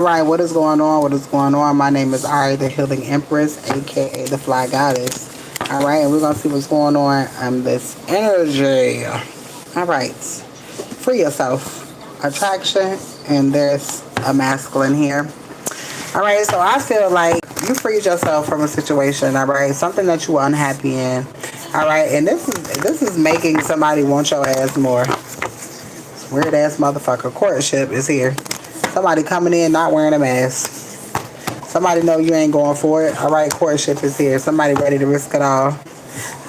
Right, what is going on? What is going on? My name is Ari, the Healing Empress, aka the Fly Goddess. All right, and we're gonna see what's going on this energy. All right, free yourself. Attraction, and there's a masculine here. All right, so I feel like you freed yourself from a situation. All right, something that you were unhappy in. All right, and this is making somebody want your ass more. Weird ass motherfucker. Courtship is here. Somebody coming in not wearing a mask. Somebody know you ain't going for it. All right, courtship is here. Somebody ready to risk it all.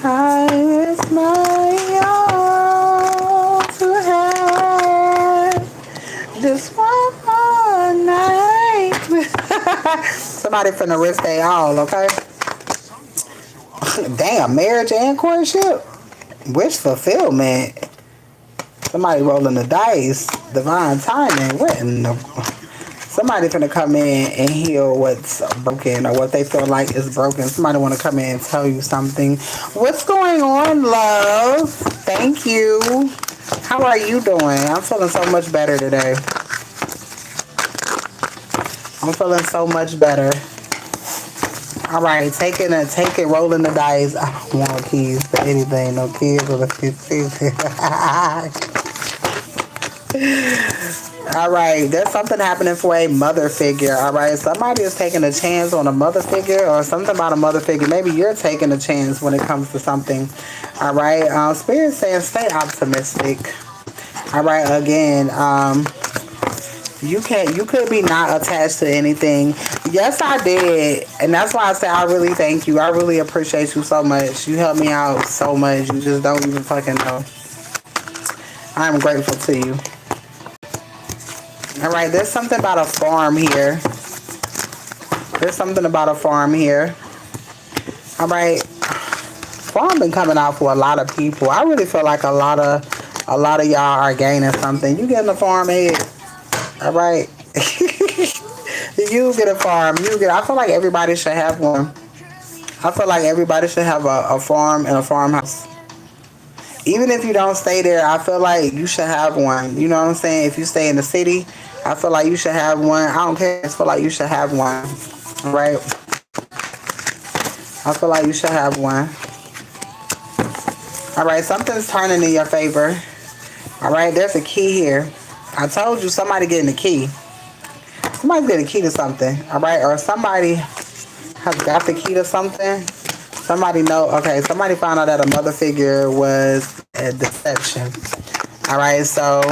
I risk my all to have just one more night. Somebody finna risk they all, okay? Damn, marriage and courtship? Wish fulfillment. Somebody rolling the dice. Divine timing. What in the... Somebody finna come in and heal what's broken or what they feel like is broken. Somebody wanna come in and tell you something. What's going on, love? Thank you. How are you doing? I'm feeling so much better today. I'm feeling so much better. All right, take it, rolling the dice. I don't want keys for anything. No kids or the kids. All right, there's something happening for a mother figure. All right, somebody is taking a chance on a mother figure or something about a mother figure. Maybe you're taking a chance when it comes to something. All right, Spirit saying stay optimistic. All right, again, you could be not attached to anything. Yes, I did, and that's why I say I really thank you. I really appreciate you so much. You helped me out so much. You just don't even fucking know. I'm grateful to you. All right, there's something about a farm here. There's something about a farm here. All right, farm been coming out for a lot of people. I really feel like a lot of y'all are gaining something. You getting a farm head. All right, you get a farm. I feel like everybody should have one. I feel like everybody should have a farm and a farmhouse. Even if you don't stay there, I feel like you should have one. You know what I'm saying? If you stay in the city, I feel like you should have one. I don't care. I feel like you should have one. All right? I feel like you should have one. All right, something's turning in your favor. All right, there's a key here. I told you somebody getting a key. Somebody's getting a key to something. All right, or somebody has got the key to something. Somebody know, okay, somebody found out that a mother figure was a deception. All right, so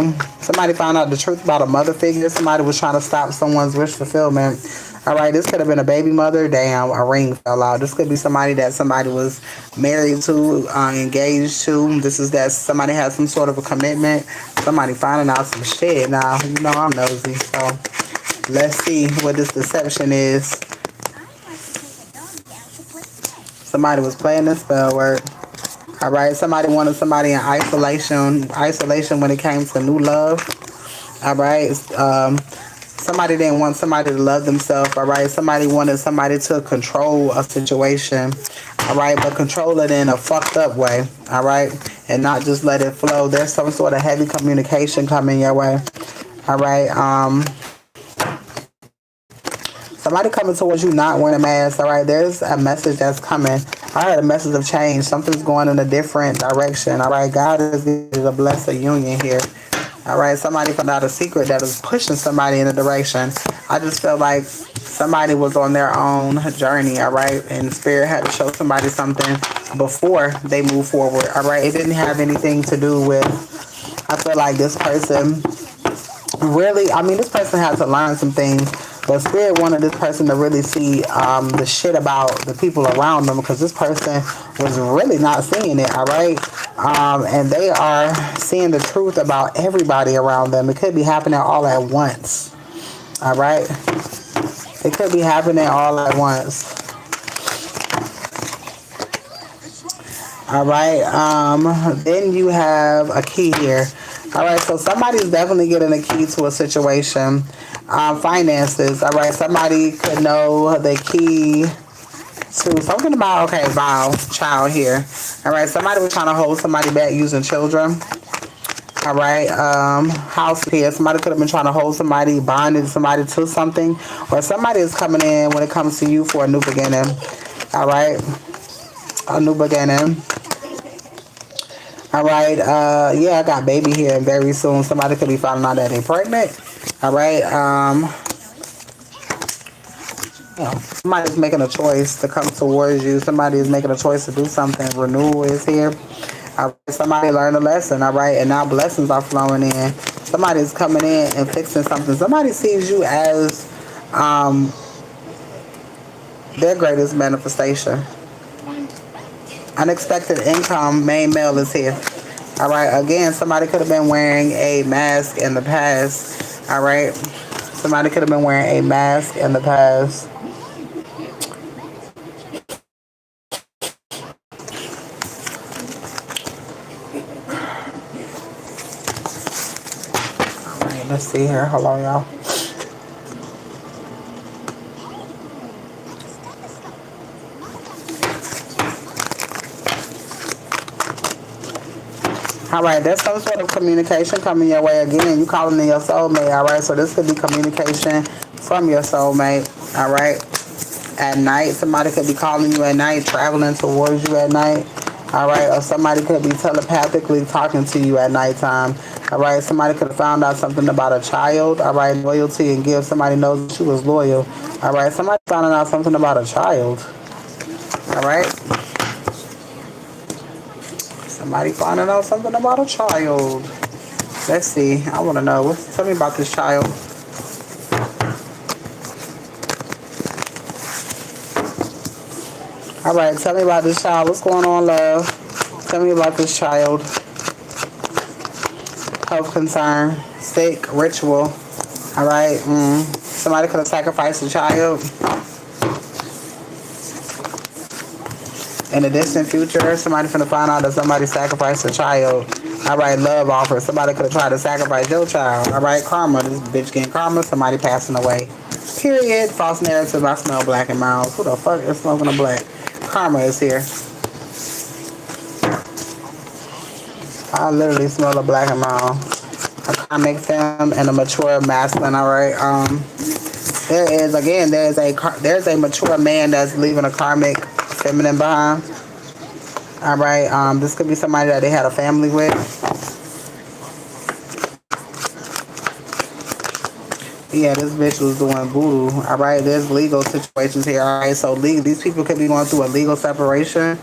somebody found out the truth about a mother figure. Somebody was trying to stop someone's wish fulfillment. All right, this could have been a baby mother. Damn, a ring fell out. This could be somebody that somebody was married to, engaged to. This is that somebody has some sort of a commitment. Somebody finding out some shit. Now, you know I'm nosy, so let's see what this deception is. Somebody was playing this spell word. All right, somebody wanted somebody in isolation when it came to new love. All right, somebody didn't want somebody to love themselves. All right, somebody wanted somebody to control a situation. All right, but control it in a fucked up way. All right, and not just let it flow. There's some sort of heavy communication coming your way. All right, somebody coming towards you not wearing a mask. All right, there's a message that's coming. I heard a message of change. Something's going in a different direction. All right, God is a blessed union here. All right, somebody found out a secret that is pushing somebody in a direction. I just felt like somebody was on their own journey. All right, and Spirit had to show somebody something before they move forward. All right, it didn't have anything to do with. I feel like this person really. I mean, this person had to learn some things. But Spirit wanted this person to really see the shit about the people around them, because this person was really not seeing it, all right? And they are seeing the truth about everybody around them. It could be happening all at once, all right? It could be happening all at once. All right, then you have a key here. All right, so somebody's definitely getting a key to a situation. Finances, all right, somebody could know the key to something about, okay, vow, child here. All right, somebody was trying to hold somebody back using children. All right, house here. Somebody could have been trying to hold somebody, bonding somebody to something, or somebody is coming in when it comes to you for a new beginning. All right, a new beginning. All right, yeah, I got baby here very soon. Somebody could be finding out that they're pregnant. All right, somebody's making a choice to come towards you. Somebody is making a choice to do something. Renewal is here. All right, somebody learned a lesson. All right, and now blessings are flowing in. Somebody's coming in and fixing something. Somebody sees you as um, their greatest manifestation. Unexpected income, main male is here. All right, again, somebody could have been wearing a mask in the past. All right, somebody could have been wearing a mask in the past. All right, let's see here. Hold on, y'all. All right, there's some sort of communication coming your way again. You calling in your soulmate, all right? So this could be communication from your soulmate, all right? At night, somebody could be calling you at night, traveling towards you at night, all right? Or somebody could be telepathically talking to you at nighttime, all right? Somebody could have found out something about a child, all right? Loyalty and give. Somebody knows that she was loyal, all right? Somebody finding out something about a child, all right? Somebody finding out something about a child. Let's see. I want to know. Tell me about this child. All right. Tell me about this child. What's going on, love? Tell me about this child. Health concern. Sick. Ritual. All right. Somebody could have sacrificed a child. In the distant future, somebody finna find out that somebody sacrificed a child. All right, love offer. Somebody could have tried to sacrifice your child. All right, karma. This bitch getting karma. Somebody passing away. Period. False narrative. I smell black and miles. Who the fuck is smoking a black? Karma is here. I literally smell a black and mild. A comic film and a mature masculine. All right. There's a mature man that's leaving a karmic feminine behind. All right. This could be somebody that they had a family with. Yeah, this bitch was doing voodoo. All right. There's legal situations here. All right. So these people could be going through a legal separation,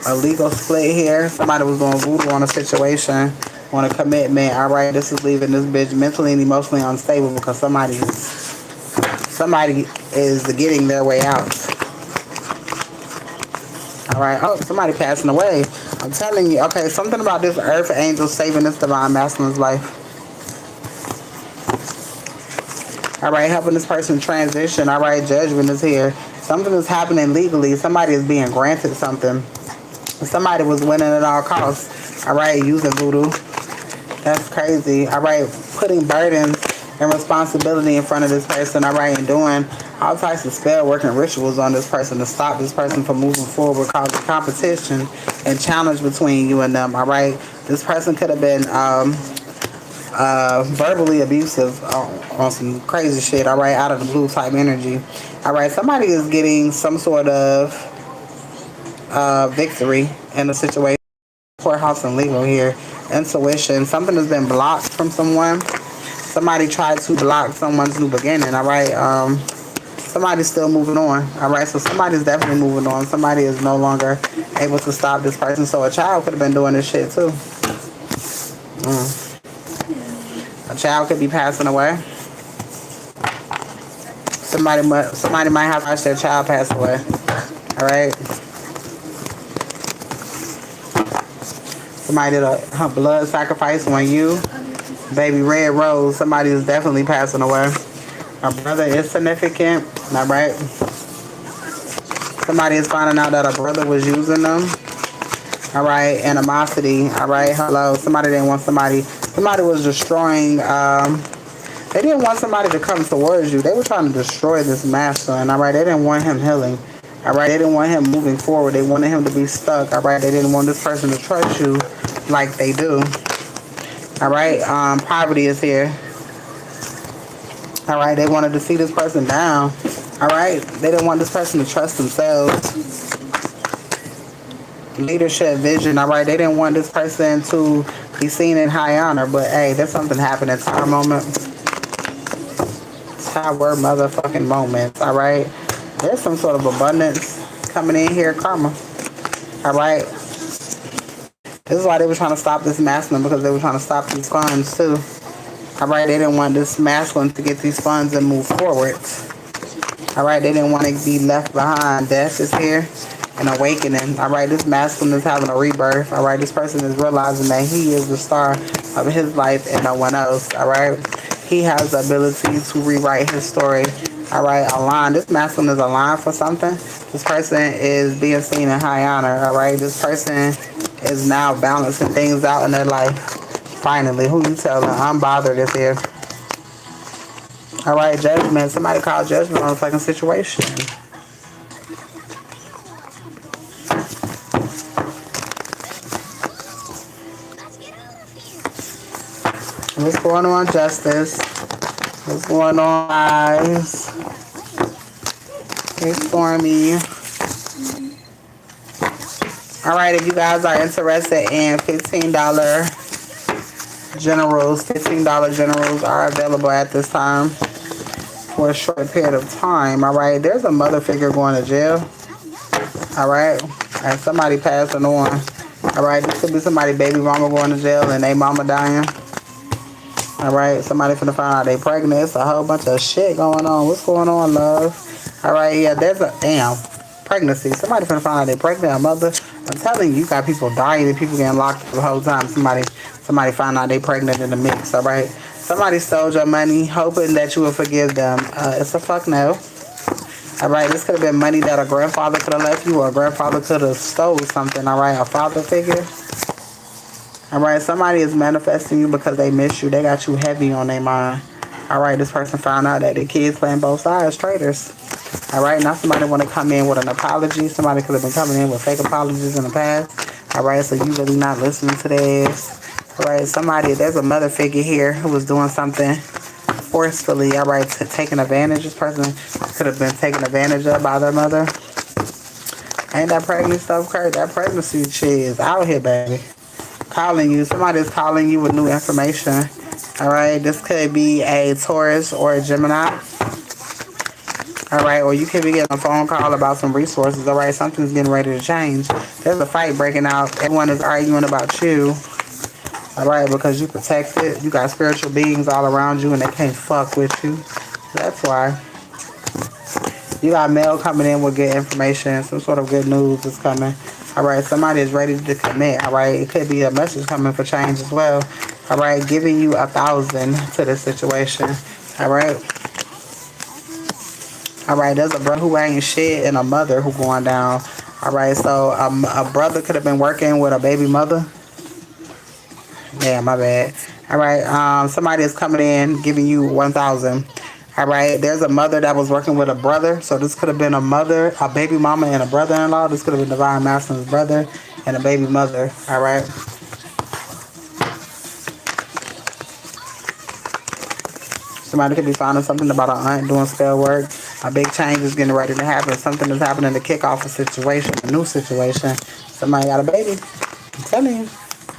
a legal split here. Somebody was doing voodoo on a situation, on a commitment. All right. This is leaving this bitch mentally and emotionally unstable because somebody is getting their way out. All right. Oh, somebody passing away. I'm telling you. Okay, something about this earth angel saving this divine masculine's life. All right, helping this person transition. All right, judgment is here. Something is happening legally. Somebody is being granted something. Somebody was winning at all costs. All right, using voodoo. That's crazy. All right, putting burdens and responsibility in front of this person. All right, and doing all types of spell work and rituals on this person to stop this person from moving forward, causing competition and challenge between you and them. All right, this person could have been verbally abusive on some crazy shit. All right, out of the blue type energy. All right, somebody is getting some sort of victory in the situation. Courthouse and legal here. Intuition. Something has been blocked from someone. Somebody tried to block someone's new beginning. All right. Somebody's still moving on. All right. So somebody's definitely moving on. Somebody is no longer able to stop this person. So a child could have been doing this shit too. A child could be passing away. Somebody might have watched their child pass away. All right. Somebody did a blood sacrifice on you. Baby Red Rose. Somebody is definitely passing away. A brother is significant. All right. Somebody is finding out that a brother was using them. All right. Animosity. All right. Hello. Somebody didn't want somebody. Somebody was destroying. They didn't want somebody to come towards you. They were trying to destroy this masculine. All right. They didn't want him healing. All right. They didn't want him moving forward. They wanted him to be stuck. All right. They didn't want this person to trust you like they do. All right. Poverty is here. All right. They wanted to see this person down. All right. They didn't want this person to trust themselves. Leadership, vision. All right. They didn't want this person to be seen in high honor. But hey, there's something happening. Tower moment. Tower motherfucking moments. All right. There's some sort of abundance coming in here. Karma. All right. This is why they were trying to stop this masculine, because they were trying to stop these funds too. All right, they didn't want this masculine to get these funds and move forward. All right, they didn't want to be left behind. Death is here and awakening. All right, this masculine is having a rebirth. All right, this person is realizing that he is the star of his life and no one else. All right, he has the ability to rewrite his story. All right, align. This masculine is aligned for something. This person is being seen in high honor. All right, this person is now balancing things out in their life. Finally, who you telling? I'm bothered is here. All right, judgment. Somebody called judgment on a fucking situation. What's going on, Justice? What's going on, guys? Hey, Stormy. All right, if you guys are interested in $15 generals, $15 generals are available at this time for a short period of time. All right, there's a mother figure going to jail. All right, and somebody passing on. All right, this could be somebody baby mama going to jail and they mama dying. All right, somebody finna find out they pregnant. It's a whole bunch of shit going on. What's going on, love? All right, yeah, there's a damn pregnancy. Somebody finna find out they pregnant, a mother. I'm telling you, you got people dying and people getting locked up the whole time. Somebody find out they pregnant in the mix, all right? Somebody stole your money, hoping that you will forgive them. It's a fuck no. All right, this could have been money that a grandfather could have left you, or a grandfather could have stole something, all right? A father figure. All right, somebody is manifesting you because they miss you. They got you heavy on their mind. All right, this person found out that the kids playing both sides, traitors. All right, now somebody want to come in with an apology. Somebody could have been coming in with fake apologies in the past. All right, so you really not listening to this. All right, there's a mother figure here who was doing something forcefully. All right, taking advantage. This person could have been taken advantage of by their mother. Ain't that pregnancy stuff crazy? That pregnancy shit is out here, baby. Calling you. Somebody's calling you with new information. All right, this could be a Taurus or a Gemini. All right, or you could be getting a phone call about some resources. All right, something's getting ready to change. There's a fight breaking out. Everyone is arguing about you. All right, because you protected. You got spiritual beings all around you and they can't fuck with you. That's why. You got mail coming in with good information. Some sort of good news is coming. All right, somebody is ready to commit. All right, it could be a message coming for change as well. All right, giving you 1,000 to this situation. All right. All right, there's a brother who ain't shit and a mother who going down. All right, so a brother could have been working with a baby mother. Yeah, my bad. All right, somebody is coming in giving you 1,000. All right, there's a mother that was working with a brother. So this could have been a mother, a baby mama, and a brother-in-law. This could have been Divine Masculine's brother and a baby mother. All right. Somebody could be finding something about an aunt doing spell work. A big change is getting ready to happen. Something is happening to kick off a situation, a new situation. Somebody got a baby. I'm telling you.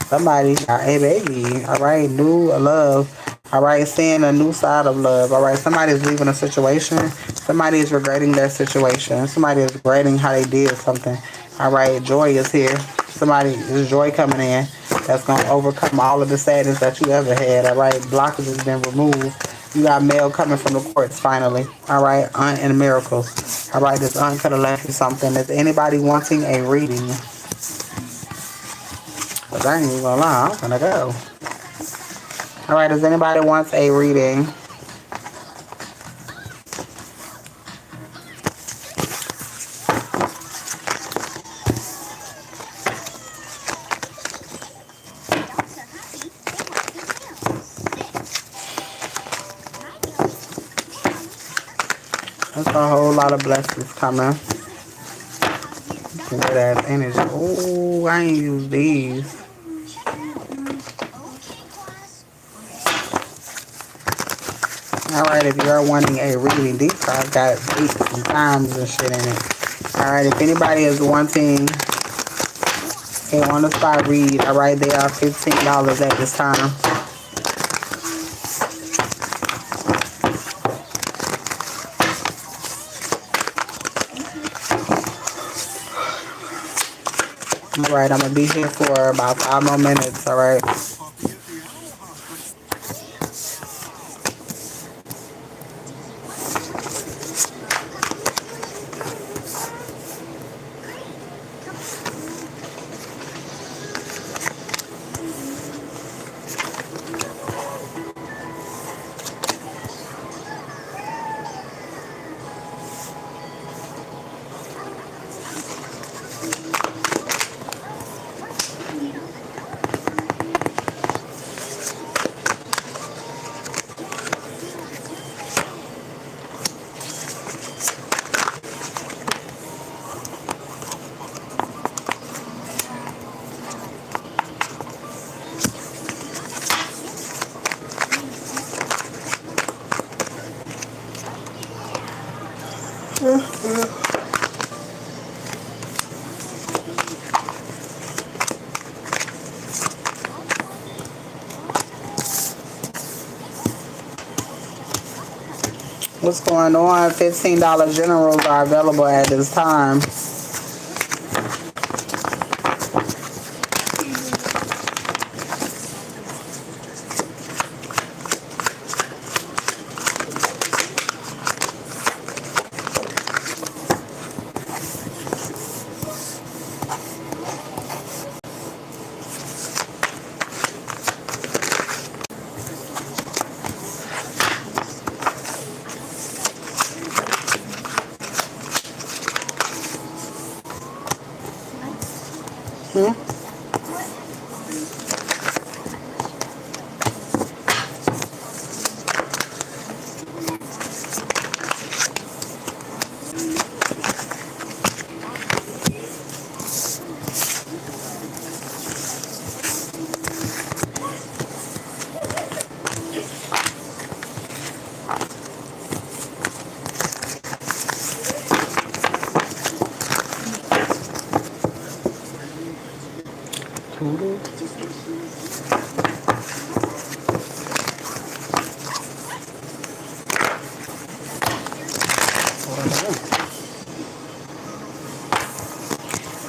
Somebody got a baby. All right, new love. All right, seeing a new side of love. All right, somebody is leaving a situation. Somebody is regretting their situation. Somebody is regretting how they did something. All right, joy is here. Somebody is joy coming in. That's going to overcome all of the sadness that you ever had. All right, blockage has been removed. You got mail coming from the courts finally. All right, aunt and miracles. All right, this aunt could have left you something. Is anybody wanting a reading? But I ain't even gonna lie, I'm gonna go. All right, does anybody want a reading? There's a whole lot of blessings coming. Good ass energy. Oh, I ain't used these. Alright, if you are wanting a reading, these cards got dates and times and shit in it. Alright, if anybody is wanting a on the spot read, alright, they are $15 at this time. Alright, I'm gonna be here for about 5 more minutes, alright? What's going on? $15 generals are available at this time.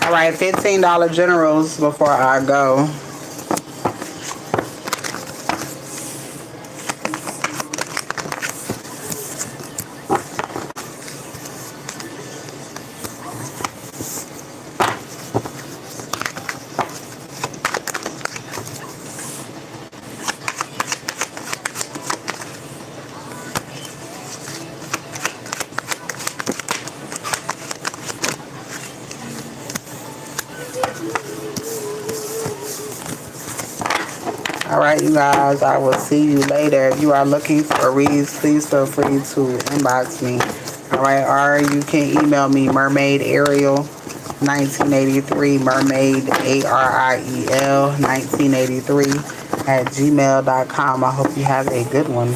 Alright, $15 generals before I go. Alright, you guys, I will see you later. If you are looking for reads, please feel free to inbox me. Alright, or you can email me mermaidariel1983, mermaid, ARIEL 1983 at gmail.com. I hope you have a good one.